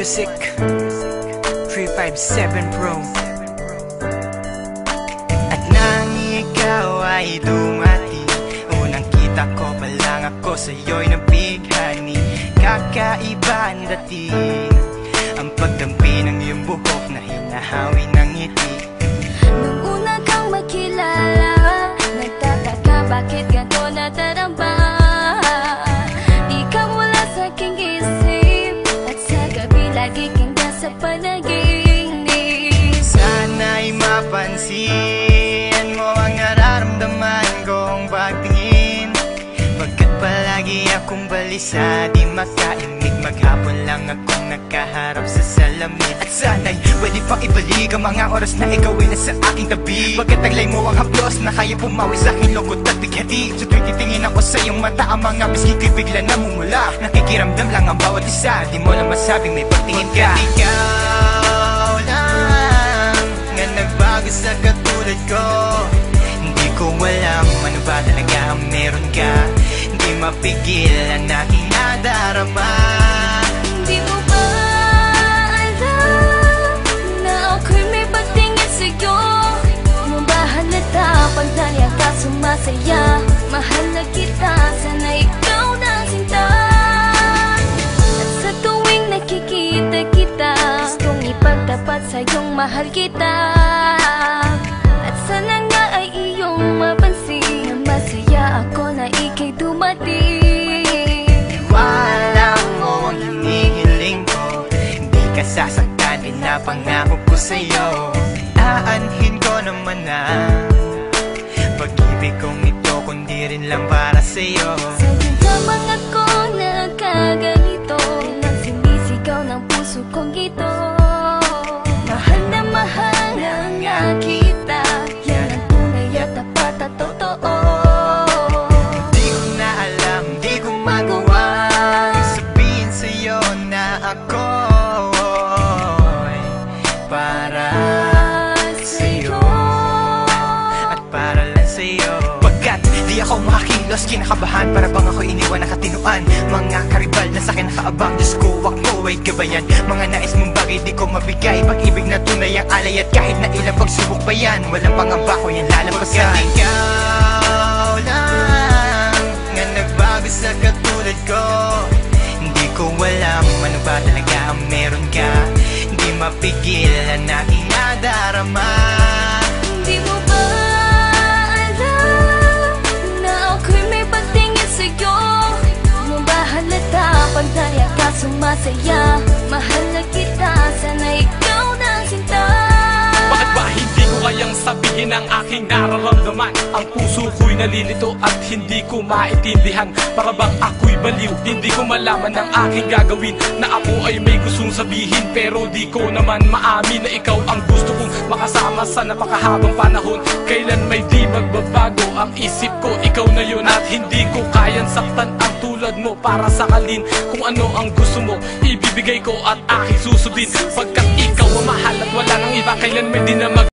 Music 357 Pro. At nang ikaw ay dumating, unang kita ko pa lang ako sa'yo'y nabighani. Kakaiba ang dating, ang pagdampi ng iyong buhok na hinahawi ng ngiti. Nung una kang makilala, nagtataka bakit ganito nadarama. Ikaw wala sa aking isip, at sa gabi lagi kang nasa panaginip. Sana'y mapansin mo ang nararamdaman kong pagtingin, pagkat palagi akong balisa, di makaimik. Maghapon lang akong nakaharap sa salamin. At sana'y pwede pang ibalik ang mga oras na ikaw ay nasa aking tabi, pagkat taglay mo ang haplos na kaya pumawi sa aking lungkot at bighati. Sa tuwing titingin ako sa iyong mata, ang mga bisgi ko'y bigla namumula. Nakikiramdam lang ang bawat isa, di mo lang masabing may pagtingin ka. Ikaw lang nga nagbago sa katulad ko. Hindi ko alam ano ba talaga ang meron ka. Hindi mapigil ang aking nadarama. Di mo ba alam na ako'y may pagtingin sa'yo? Mo ba halata pag naliya ka sumasaya? Mahal na kita, sana ikaw na sinta. At sa tuwing nakikita kita, gustong ipagtapat sa'yong mahal kita. At sana nga ay iyong mapansin na masaya ako na ika'y dumating. Wala mo ang hinihiling ko, hindi ka sasaktan, pinapangako ko sa'yo. Aanhin ko naman na pag-ibig kong ito, kundi rin lang para sa'yo. Sa'yo lamang ako nagkaganito, lang sinisigaw ng puso kong ito. Mahal na nga kita, yan ang tunay at tapat at totoo. Di ko na alam, di ko magawa sabihin sa'yo na ako'y para sa'yo at para lang sa'yo. Pagkat di ako makakilos, kinakabahan, para bang ako iniwan nakatinuan. Mga karibal na sa'kin nakaabang, Diyos ko, wag mo ay gabayan. Mga nais mong bagay di ko mabigay, pag-ibig na tunay ang alay, at kahit na ilang pagsubok pa yan, walang pangamba ko yan lalampasan. Pagkat ikaw lang nga nagbago sa katulad ko, hindi ko alam ano ba talaga ang meron ka. Hindi mapigil ang aking nadarama. Di mo ba alam na ako'y may pagtingin sa'yo? Mo ba halata pag naliya ka sumasaya? Mahal na kita, sana ikaw na sinta. Bakit ba hindi ko kayang sabihin ang aking nararamdaman? Ang puso ko'y nalilito at hindi ko maintindihan. Para bang ako'y baliw, hindi ko malaman ang aking gagawin. Na ako ay may gustong sabihin, pero di ko naman maamin na ikaw ang gusto kong makasama sa napakahabang panahon. Kailan may di magbabago ang isip ko, ikaw na yun. At hindi ko kayang saktan ang tulad mo para sakalin. Kung ano ang gusto mo, ibibigay ko at aking susundin. Pagkat ikaw ang mahal at wala nang iba, kailan may di na